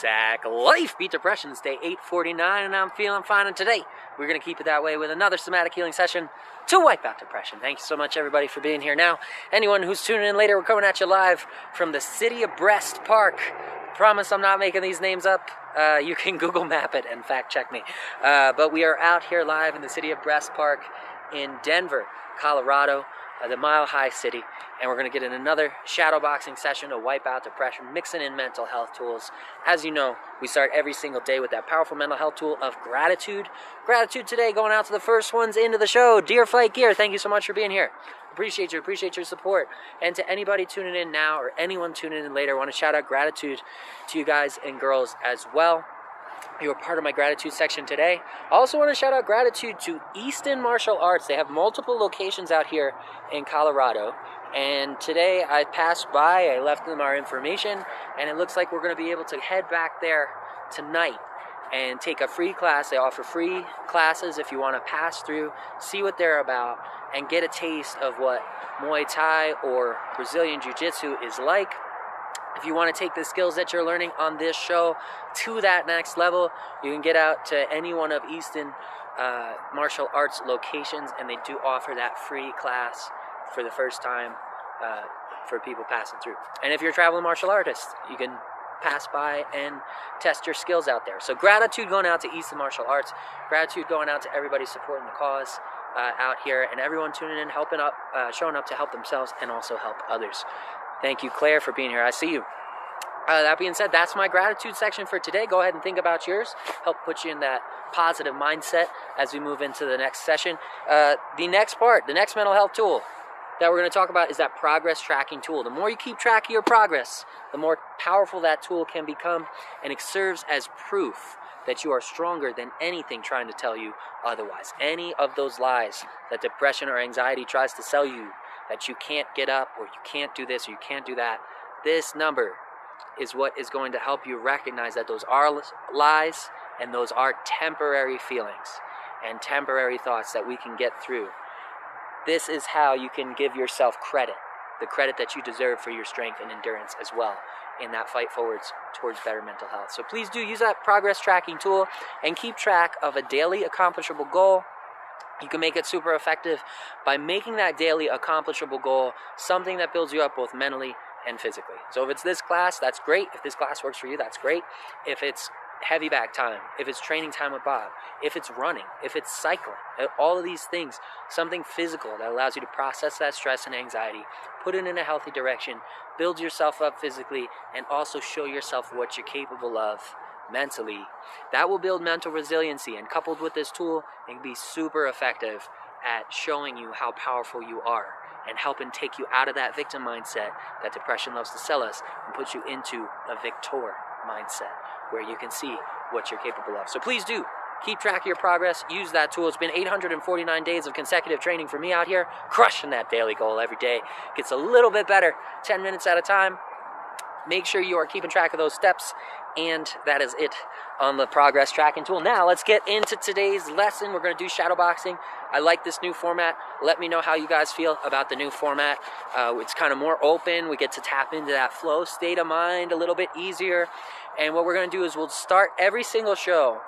Sack Life. Beat Depression. It's day 849, and I'm feeling fine. And today, we're going to keep it that way with another somatic healing session to wipe out depression. Thank you so much, everybody, for being here. Now, anyone who's tuning in later, we're coming at you live from the city of Brest Park. Promise I'm not making these names up. You can Google map it and fact check me. But we are out here live in the city of Brest Park in Denver, Colorado, the Mile High City, and we're going to get in another shadow boxing session to wipe out depression, mixing in mental health tools. As you know, we start every single day with that powerful mental health tool of gratitude. Gratitude today going out to the first ones into the show. Dear Fight Gear, thank you so much for being here. Appreciate you, appreciate your support. And to anybody tuning in now or anyone tuning in later, I want to shout out gratitude to you guys and girls as well. You were part of my gratitude section today. I also want to shout out gratitude to Easton Martial Arts. They have multiple locations out here in Colorado. And today I passed by, I left them our information, and it looks like we're going to be able to head back there tonight and take a free class. They offer free classes if you want to pass through, see what they're about, and get a taste of what Muay Thai or Brazilian Jiu-Jitsu is like. If you want to take the skills that you're learning on this show to that next level, you can get out to any one of Easton Martial Arts locations, and they do offer that free class for the first time for people passing through. And if you're a traveling martial artist, you can pass by and test your skills out there. So gratitude going out to Easton Martial Arts, gratitude going out to everybody supporting the cause out here, and everyone tuning in, helping up, showing up to help themselves and also help others. Thank you, Claire, for being here. I see you. That being said, that's my gratitude section for today. Go ahead and think about yours. Help put you in that positive mindset as we move into the next session. The next part, the next mental health tool that we're going to talk about is that progress tracking tool. The more you keep track of your progress, the more powerful that tool can become, and it serves as proof that you are stronger than anything trying to tell you otherwise. Any of those lies that depression or anxiety tries to sell you, that you can't get up, or you can't do this, or you can't do that, this number is what is going to help you recognize that those are lies and those are temporary feelings and temporary thoughts that we can get through. This is how you can give yourself credit, the credit that you deserve for your strength and endurance as well in that fight forwards towards better mental health. So please do use that progress tracking tool and keep track of a daily accomplishable goal. You can make it super effective by making that daily accomplishable goal something that builds you up both mentally and physically. So if it's this class, that's great. If this class works for you, that's great. If it's heavy back time, if it's training time with Bob, if it's running, if it's cycling, all of these things, something physical that allows you to process that stress and anxiety, put it in a healthy direction, build yourself up physically, and also show yourself what you're capable of mentally. That will build mental resiliency, and coupled with this tool, it can be super effective at showing you how powerful you are and helping take you out of that victim mindset that depression loves to sell us and put you into a victor mindset where you can see what you're capable of. So please do keep track of your progress. Use that tool. It's been 849 days of consecutive training for me out here, crushing that daily goal every day. Gets a little bit better, 10 minutes at a time. Make sure you are keeping track of those steps, and that is it on the progress tracking tool. Now let's get into today's lesson. We're going to do shadow boxing. I like this new format. Let me know how you guys feel about the new format. It's kind of more open. We get to tap into that flow state of mind a little bit easier. And what we're going to do is we'll start every single show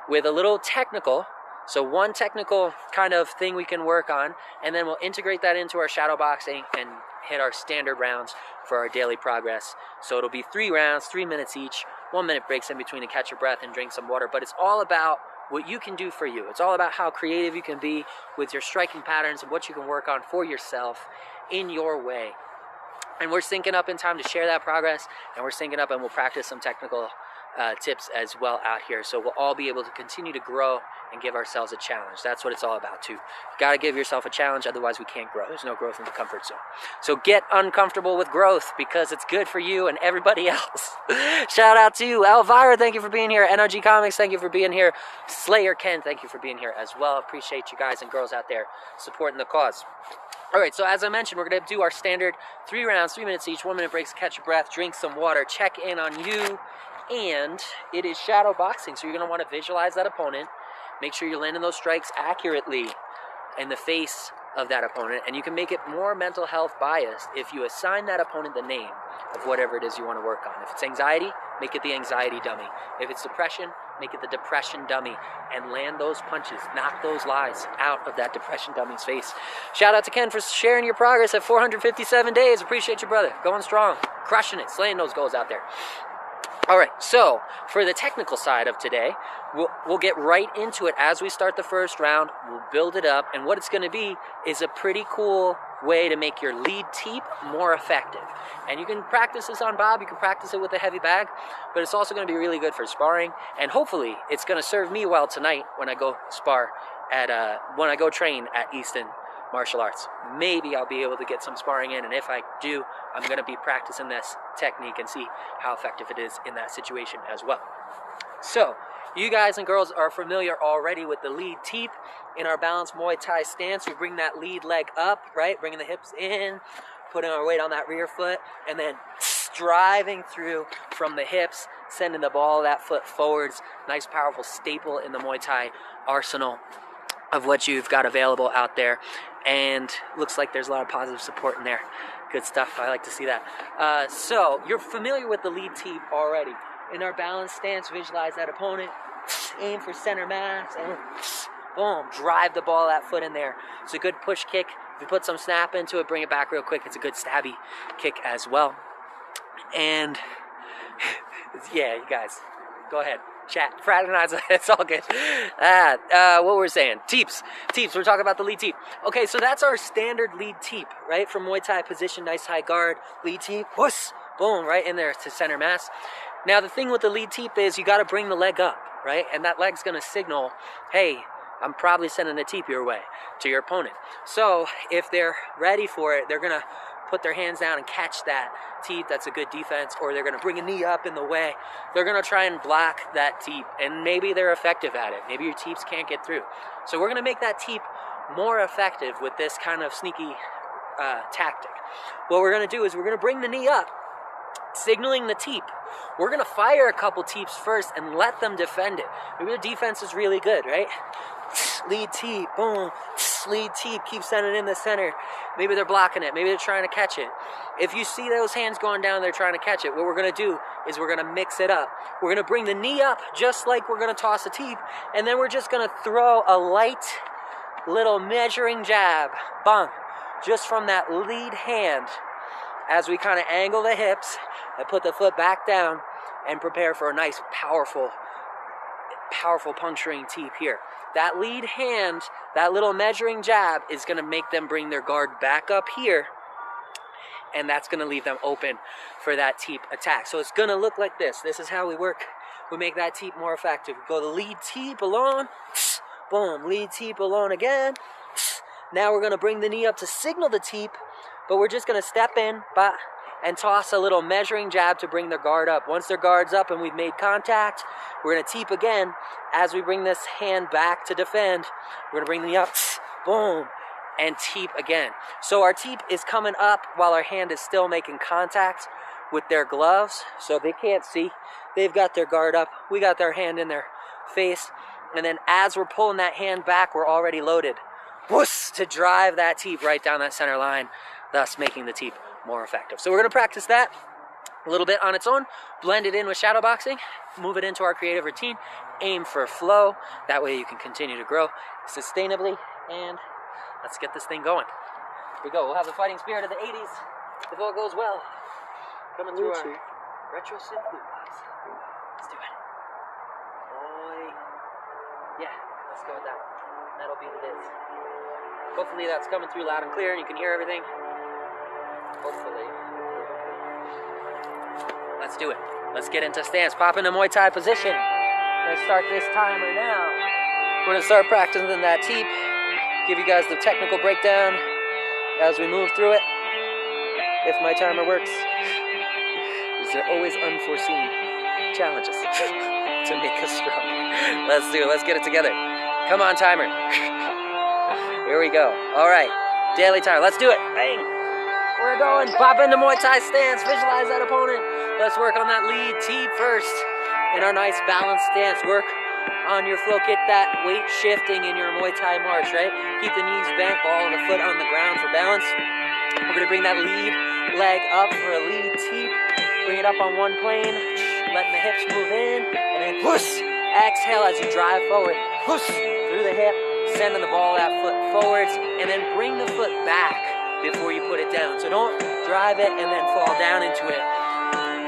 with a little technical. So one technical kind of thing we can work on, and then we'll integrate that into our shadow boxing and hit our standard rounds for our daily progress. So it'll be 3 rounds, 3 minutes each, 1 minute breaks in between to catch your breath and drink some water. But it's all about what you can do for you. It's all about how creative you can be with your striking patterns and what you can work on for yourself in your way. And we're syncing up in time to share that progress, and we're syncing up and we'll practice some technical tips as well out here. So we'll all be able to continue to grow and give ourselves a challenge. That's what it's all about too. You got to give yourself a challenge, otherwise we can't grow. There's no growth in the comfort zone. So get uncomfortable with growth because it's good for you and everybody else. Shout out to you, Elvira, thank you for being here. NRG Comics, thank you for being here. Slayer Ken, thank you for being here as well. Appreciate you guys and girls out there supporting the cause. All right, so as I mentioned, we're going to do our standard 3 rounds, 3 minutes each, 1 minute breaks, catch your breath, drink some water, check in on you. And it is shadow boxing, so you're going to want to visualize that opponent. Make sure you're landing those strikes accurately in the face of that opponent, and you can make it more mental health biased if you assign that opponent the name of whatever it is you want to work on. If it's anxiety, make it the anxiety dummy. If it's depression, make it the depression dummy, and land those punches, knock those lies out of that depression dummy's face. Shout out to Ken for sharing your progress at 457 days. Appreciate you, brother. Going strong, crushing it, slaying those goals out there. All right, so for the technical side of today, we'll get right into it as we start the first round. We'll build it up, and what it's going to be is a pretty cool way to make your lead teep more effective. And you can practice this on Bob, you can practice it with a heavy bag, but it's also going to be really good for sparring, and hopefully it's going to serve me well tonight when I go spar when I go train at Easton Martial Arts. Maybe I'll be able to get some sparring in, and if I do, I'm going to be practicing this technique and see how effective it is in that situation as well. So, you guys and girls are familiar already with the lead teep. In our balanced Muay Thai stance, we bring that lead leg up, right? Bringing the hips in, putting our weight on that rear foot, and then driving through from the hips, sending the ball of that foot forwards. Nice, powerful staple in the Muay Thai arsenal of what you've got available out there. And looks like there's a lot of positive support in there. Good stuff. I like to see that. So you're familiar with the lead teep already. In our balanced stance, visualize that opponent. Aim for center mass. And boom, drive the ball of that foot in there. It's a good push kick. If you put some snap into it, bring it back real quick. It's a good stabby kick as well. And yeah, you guys, go ahead. Chat, fraternize, it's all good. What we're saying, teeps, we're talking about the lead teep. Okay, so that's our standard lead teep, right? From Muay Thai position, nice high guard, lead teep, whoosh, boom, right in there to center mass. Now the thing with the lead teep is you got to bring the leg up, right? And that leg's going to signal, hey, I'm probably sending a teep your way to your opponent. So if they're ready for it, they're going to put their hands down and catch that teep. That's a good defense. Or they're going to bring a knee up in the way. They're going to try and block that teep, and maybe they're effective at it. Maybe your teeps can't get through. So we're going to make that teep more effective with this kind of sneaky tactic. What we're going to do is we're going to bring the knee up, signaling the teep. We're going to fire a couple teeps first and let them defend it. Maybe the defense is really good, right? Lead teep, boom, lead teep, keep sending it in the center. Maybe they're blocking it, maybe they're trying to catch it. If you see those hands going down, they're trying to catch it. What we're going to do is we're going to mix it up. We're going to bring the knee up just like we're going to toss a teep, and then we're just going to throw a light little measuring jab, bang, just from that lead hand as we kind of angle the hips and put the foot back down and prepare for a nice, powerful puncturing teep here. That lead hand, that little measuring jab is going to make them bring their guard back up here, and that's going to leave them open for that teep attack. So it's going to look like this. This is how we work. We make that teep more effective. We go the lead teep alone, boom, lead teep alone again. Now we're going to bring the knee up to signal the teep, but we're just going to step in and toss a little measuring jab to bring their guard up. Once their guard's up and we've made contact, we're going to teep again. As we bring this hand back to defend, we're going to bring the knee up, boom, and teep again. So our teep is coming up while our hand is still making contact with their gloves, so they can't see. They've got their guard up. We got their hand in their face. And then as we're pulling that hand back, we're already loaded. Whoosh, to drive that teep right down that center line, thus making the teep more effective. So we're going to practice that a little bit on its own, blend it in with shadow boxing, move it into our creative routine, aim for flow. That way you can continue to grow sustainably, and let's get this thing going. Here we go. We'll have the fighting spirit of the 80s, if all goes well, coming through our retro synth boot box. Let's do it. Boy. Yeah, let's go with that. That'll be the biz. Hopefully that's coming through loud and clear and you can hear everything. Hopefully. Let's do it. Let's get into stance. Pop into Muay Thai position. Let's start this timer now. We're going to start practicing that teep. Give you guys the technical breakdown as we move through it. If my timer works. There are always unforeseen challenges to make us stronger. Let's do it. Let's get it together. Come on, timer. Here we go. All right. Daily timer. Let's do it. Bang. We're going. Pop into Muay Thai stance. Visualize that opponent. Let's work on that lead teep first. In our nice balanced stance. Work on your float. Get that weight shifting in your Muay Thai march, right? Keep the knees bent, ball of the foot on the ground for balance. We're going to bring that lead leg up for a lead teep. Bring it up on one plane, letting the hips move in, and then push. Exhale as you drive forward. Push through the hip, sending the ball of that foot forwards, and then bring the foot back before you put it down. So don't drive it and then fall down into it.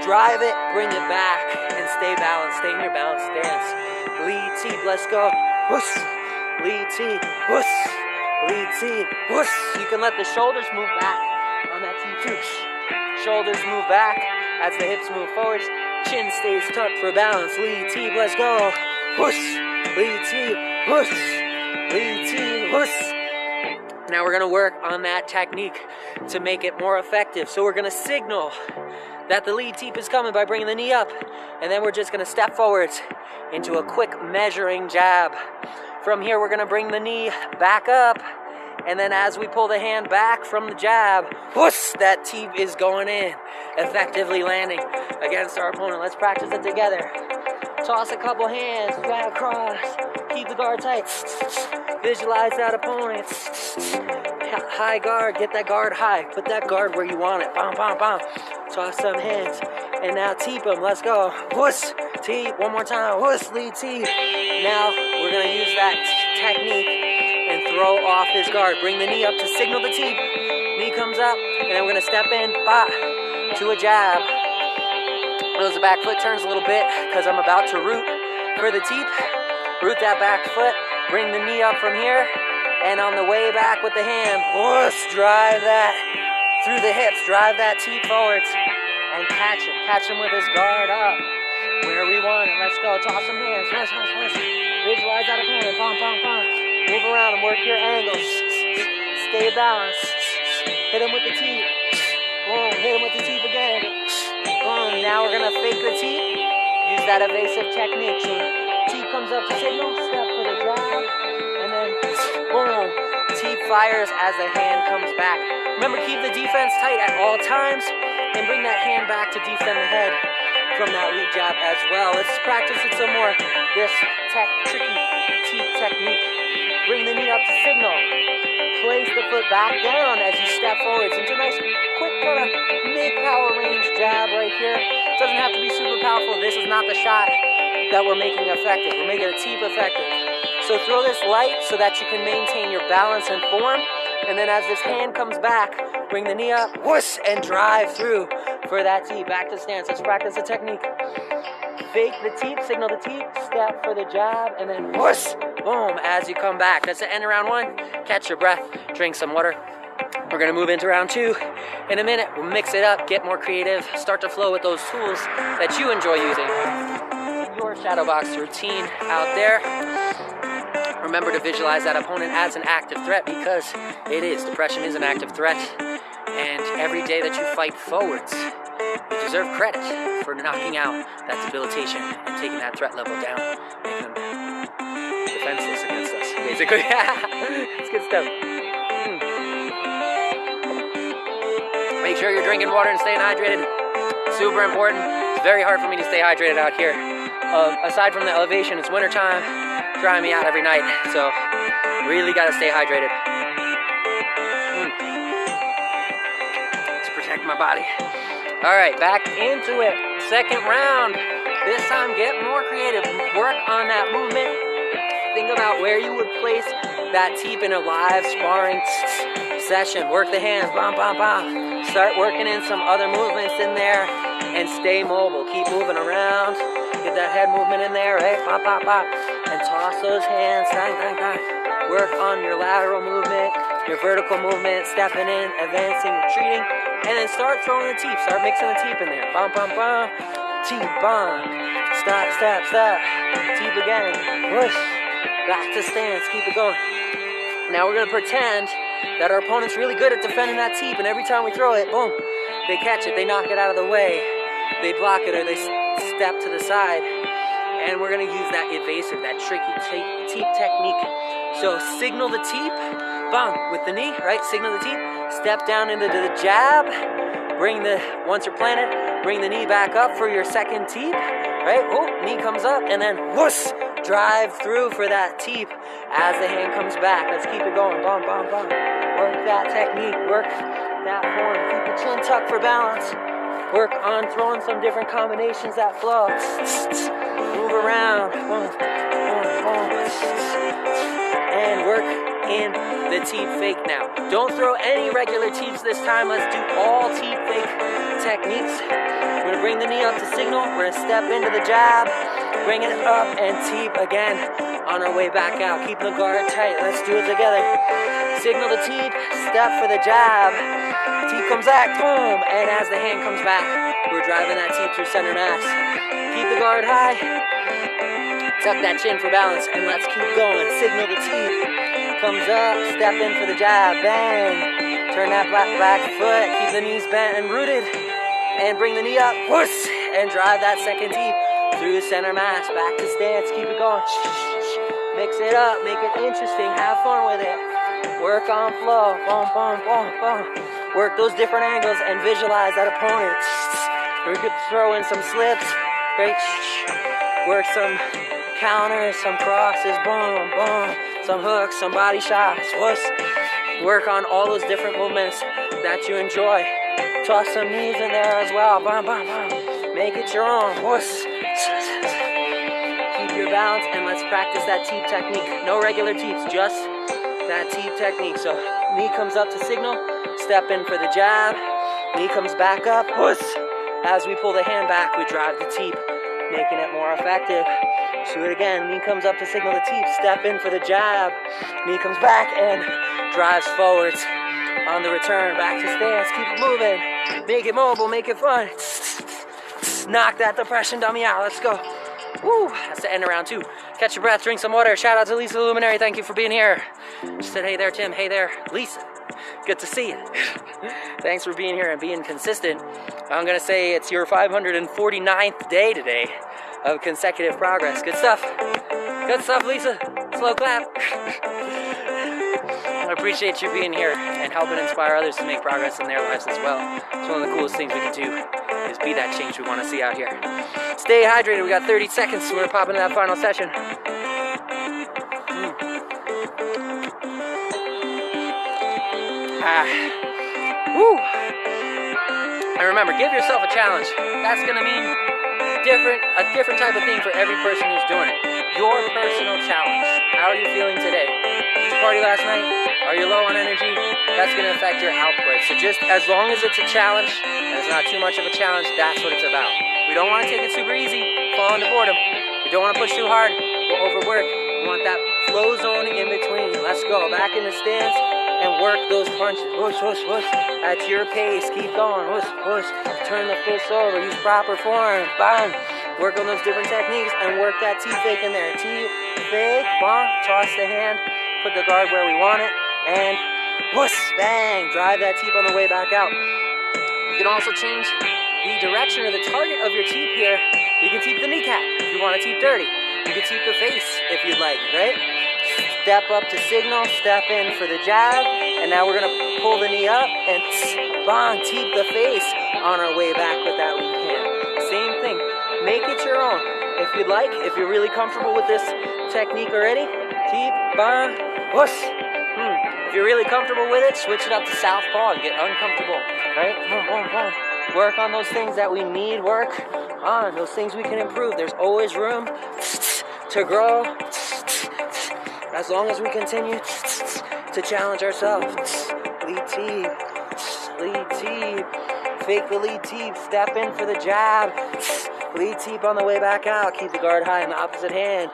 Drive it, bring it back, and stay balanced. Stay in your balanced stance. Lead teep, let's go. Push. Lead teep, push. Lead teep, push. You can let the shoulders move back on that teep too. Shoulders move back as the hips move forwards. Chin stays tucked for balance. Lead teep, let's go. Push. Lead teep, push. Lead teep, push. Now we're going to work on that technique to make it more effective. So we're going to signal that the lead teep is coming by bringing the knee up, and then we're just going to step forwards into a quick measuring jab. From here, we're going to bring the knee back up, and then as we pull the hand back from the jab, whoosh, that teep is going in, effectively landing against our opponent. Let's practice it together. Toss a couple hands right across, keep the guard tight, visualize that opponent. High guard, get that guard high, put that guard where you want it. Bam, bam, bam. Toss some hands, and now teep them. Let's go. Whoosh, teep. One more time. Whoosh, lead teep. Now we're gonna use that technique and throw off his guard. Bring the knee up to signal the teep. Knee comes up, and then we're gonna step in, bah, to a jab. Notice the back foot turns a little bit because I'm about to root for the teep. Root that back foot. Bring the knee up from here. And on the way back with the hand, whoosh, drive that through the hips, drive that teep forwards, and catch him with his guard up, where we want it. Let's go, toss some hands, whoosh, whoosh, whoosh. Visualize that opponent, pom, pom, pom. Move around and work your angles, stay balanced, hit him with the teep, boom, hit him with the teep again, boom. Now we're gonna fake the teep, use that evasive technique. So teep comes up to signal, step for the jab, and then boom, teep fires as the hand comes back. Remember, keep the defense tight at all times and bring that hand back to defend the head from that lead jab as well. Let's practice it some more. This tricky teep technique. Bring the knee up to signal. Place the foot back down as you step forwards into a nice, quick kind of mid-power range jab right here. It doesn't have to be super powerful. This is not the shot that we're making effective. We're making a teep effective. So throw this light so that you can maintain your balance and form. And then as this hand comes back, bring the knee up, whoosh, and drive through for that teep. Back to stance. Let's practice the technique. Fake the teep, signal the teep, step for the jab, and then whoosh, boom, as you come back. That's the end of round one. Catch your breath, drink some water. We're going to move into round two in a minute. We'll mix it up, get more creative, start to flow with those tools that you enjoy using. Your shadow box routine out there. Remember to visualize that opponent as an active threat, because it is. Depression is an active threat. And every day that you fight forwards, you deserve credit for knocking out that debilitation and taking that threat level down, making them defenseless against us, basically. It's good stuff. Make sure you're drinking water and staying hydrated. Super important. It's very hard for me to stay hydrated out here. Aside from the elevation, it's wintertime, drying me out every night, so really got to stay hydrated to protect my body. All right, back into it. Second round. This time, get more creative. Work on that movement. Think about where you would place that teep in a live sparring session. Work the hands, bam, bam, bam. Start working in some other movements in there, and stay mobile. Keep moving around. Get that head movement in there, right? Pop, pop, pop. And toss those hands. Dang, dang, dang. Work on your lateral movement, your vertical movement, stepping in, advancing, retreating. And then start throwing the teep. Start mixing the teep in there. Bum, bum, bum. Teep, bum. Stop, stop, stop. Teep again. Push. Back to stance. Keep it going. Now we're going to pretend that our opponent's really good at defending that teep. And every time we throw it, boom, they catch it. They knock it out of the way. They block it, or they step to the side, and we're going to use that evasive, that tricky teep technique. So signal the teep, bang, with the knee, right? Signal the teep, step down into the jab, Once you're planted, bring the knee back up for your second teep, right? Oh, knee comes up, and then whoosh, drive through for that teep as the hand comes back. Let's keep it going. Bum, bum, bum. Work that technique. Work that form. Keep the chin tucked for balance. Work on throwing some different combinations that flow. Move around. Boom, boom, boom. And work in the teep fake now. Don't throw any regular teeps this time. Let's do all teep fake techniques. We're going to bring the knee up to signal. We're going to step into the jab. Bring it up and teep again on our way back out. Keep the guard tight. Let's do it together. Signal the teep. Step for the jab. Teep comes back. Boom. And as the hand comes back, we're driving that teep through center mass. Keep the guard high. Tuck that chin for balance. And let's keep going. Signal the teep. Comes up. Step in for the jab. Bang. Turn that back foot. Keep the knees bent and rooted. And bring the knee up, whoosh, and drive that second teep through center mass, back to stance, keep it going, mix it up, make it interesting, have fun with it, work on flow, boom, boom, boom, boom, work those different angles and visualize that opponent, we could throw in some slips, great, work some counters, some crosses, boom, boom, some hooks, some body shots, whoosh, work on all those different movements that you enjoy. Toss some knees in there as well. Bam, bam, bam. Make it your own. Whoosh. Keep your balance and let's practice that teep technique. No regular teeps, just that teep technique. So knee comes up to signal. Step in for the jab. Knee comes back up. Whoosh. As we pull the hand back, we drive the teep, making it more effective. Do it again. Knee comes up to signal the teep. Step in for the jab. Knee comes back and drives forwards. On the return, back to stance, keep it moving, make it mobile, make it fun. Knock that depression dummy out, let's go. Woo, that's the end of round 2. Catch your breath, drink some water. Shout out to Lisa the Luminary, thank you for being here. She said, hey there, Tim, hey there, Lisa. Good to see you. Thanks for being here and being consistent. I'm gonna say it's your 549th day today of consecutive progress. Good stuff, Lisa. Slow clap. I appreciate you being here and helping inspire others to make progress in their lives as well. It's one of the coolest things we can do is be that change we want to see out here. Stay hydrated. We got 30 seconds. So we're popping into that final session. Woo. And remember, give yourself a challenge. That's going to mean a different type of thing for every person who's doing it. Your personal challenge. How are you feeling today? Did you party last night? Are you low on energy? That's going to affect your output. So just as long as it's a challenge, and it's not too much of a challenge, that's what it's about. We don't want to take it super easy, fall into boredom. We don't want to push too hard, we'll overwork. We want that flow zone in between. Let's go, back in the stance, and work those punches. Whoosh, whoosh, whoosh. At your pace, keep going. Whoosh, whoosh. Turn the fists over, use proper form. Bang. Work on those different techniques and work that teep fake in there. Teep, fake, bang, toss the hand, put the guard where we want it, and whoosh, bang, drive that teep on the way back out. You can also change the direction or the target of your teep here. You can teep the kneecap if you want to teep dirty. You can teep the face if you'd like, right? Step up to signal, step in for the jab, and now we're going to pull the knee up and bang, teep the face on our way back with that weak hand. Same thing. Make it your own. If you'd like, if you're really comfortable with this technique already, teep, bang, whoosh. If you're really comfortable with it, switch it up to southpaw and get uncomfortable, right? Work on those things that we need work on, those things we can improve. There's always room to grow as long as we continue to challenge ourselves. Lead teep, fake the lead teep, step in for the jab, lead teep on the way back out, keep the guard high in the opposite hand.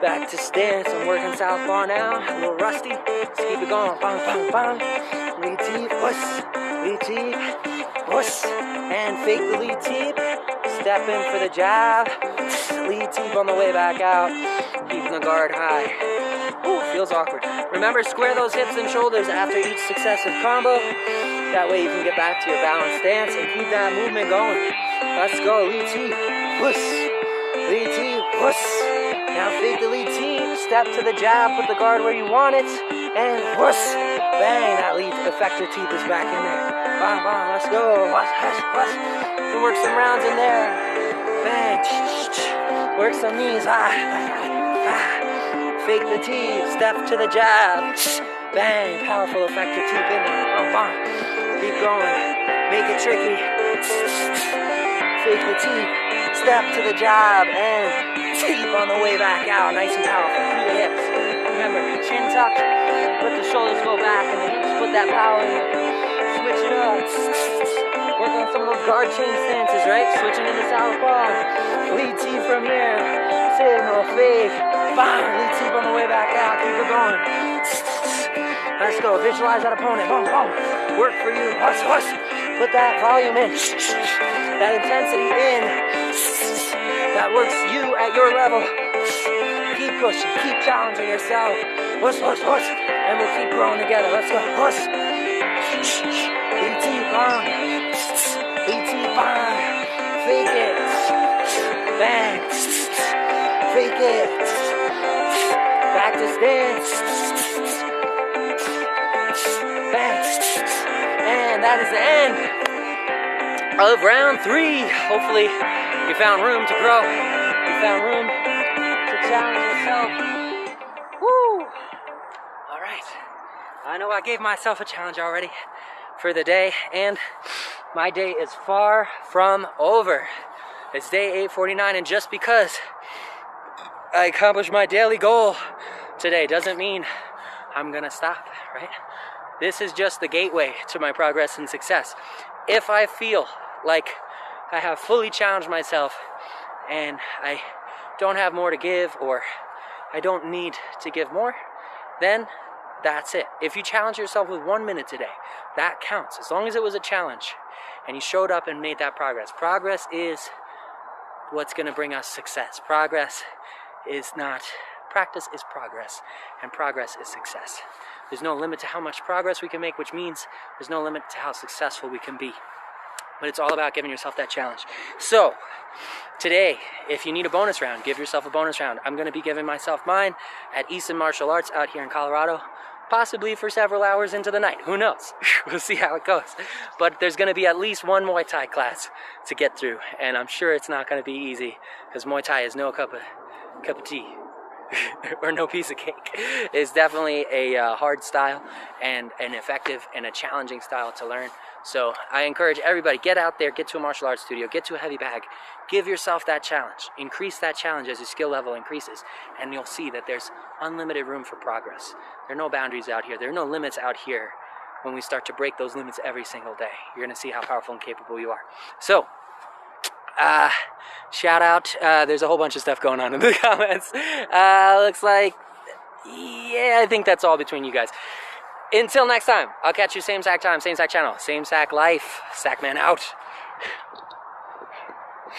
Back to stance, I'm working southpaw now, a little rusty, let's keep it going, bang, bang, bang, lead teep, whoosh, and fake the lead teep, step in for the jab, lead teep on the way back out, keeping the guard high. Ooh, feels awkward. Remember, square those hips and shoulders after each successive combo, that way you can get back to your balanced stance and keep that movement going. Let's go, lead teep, whoosh. lead teep, wuss. Now fake the lead teep, step to the jab, put the guard where you want it, and wuss. Bang, that lead effector teep is back in there. Bang, bang, let's go. Wuss, wuss, wuss. We'll work some rounds in there. Bang, work some knees. Fake the teep, step to the jab. Bang, powerful effector teep in there. Bang, bang. Keep going, make it tricky. Fake the teep, step to the jab, and teep on the way back out. Nice and powerful through the hips. Remember, chin tuck, let the shoulders go back, and the hips put that power in. Switch it up. Work on some of those guard chain stances, right? Switching into southpaw. Lead teep from here. Signal, fake. Bang, lead teep on the way back out. Keep it going. Let's go. Visualize that opponent. Boom, boom. Work for you. Hush, hush. Put that volume in. That intensity in. That works you at your level. Keep pushing. Keep challenging yourself. Hush, hush, hush. And we'll keep growing together. Let's go. Hush. Lead teep on. Lead teep on. Fake it. Bang. Fake it. Back to stance. Bang. And that is the end of round 3. Hopefully you found room to grow. You found room to challenge yourself. Woo! Alright. I know I gave myself a challenge already for the day, and my day is far from over. It's day 849, and just because I accomplished my daily goal today doesn't mean I'm gonna stop, right? This is just the gateway to my progress and success. If I feel like I have fully challenged myself and I don't have more to give, or I don't need to give more, then that's it. If you challenge yourself with 1 minute today, that counts. As long as it was a challenge and you showed up and made that progress. Progress is what's going to bring us success. Practice is progress, and progress is success. There's no limit to how much progress we can make, which means there's no limit to how successful we can be. But it's all about giving yourself that challenge. So, today, if you need a bonus round, give yourself a bonus round. I'm going to be giving myself mine at Easton Martial Arts out here in Colorado, possibly for several hours into the night. Who knows? We'll see how it goes. But there's going to be at least one Muay Thai class to get through, and I'm sure it's not going to be easy, because Muay Thai is no cup of tea. or no piece of cake. It's definitely a hard style and an effective and a challenging style to learn. So I encourage everybody, get out there, get to a martial arts studio, get to a heavy bag, give yourself that challenge, increase that challenge as your skill level increases, and you'll see that there's unlimited room for progress. There are no boundaries out here. There are no limits out here. When we start to break those limits every single day, you're going to see how powerful and capable you are. So, shout out, there's a whole bunch of stuff going on in the comments. Looks like, yeah, I think that's all between you guys. Until next time, I'll catch you same sack time, same sack channel, same sack life. Sack man out.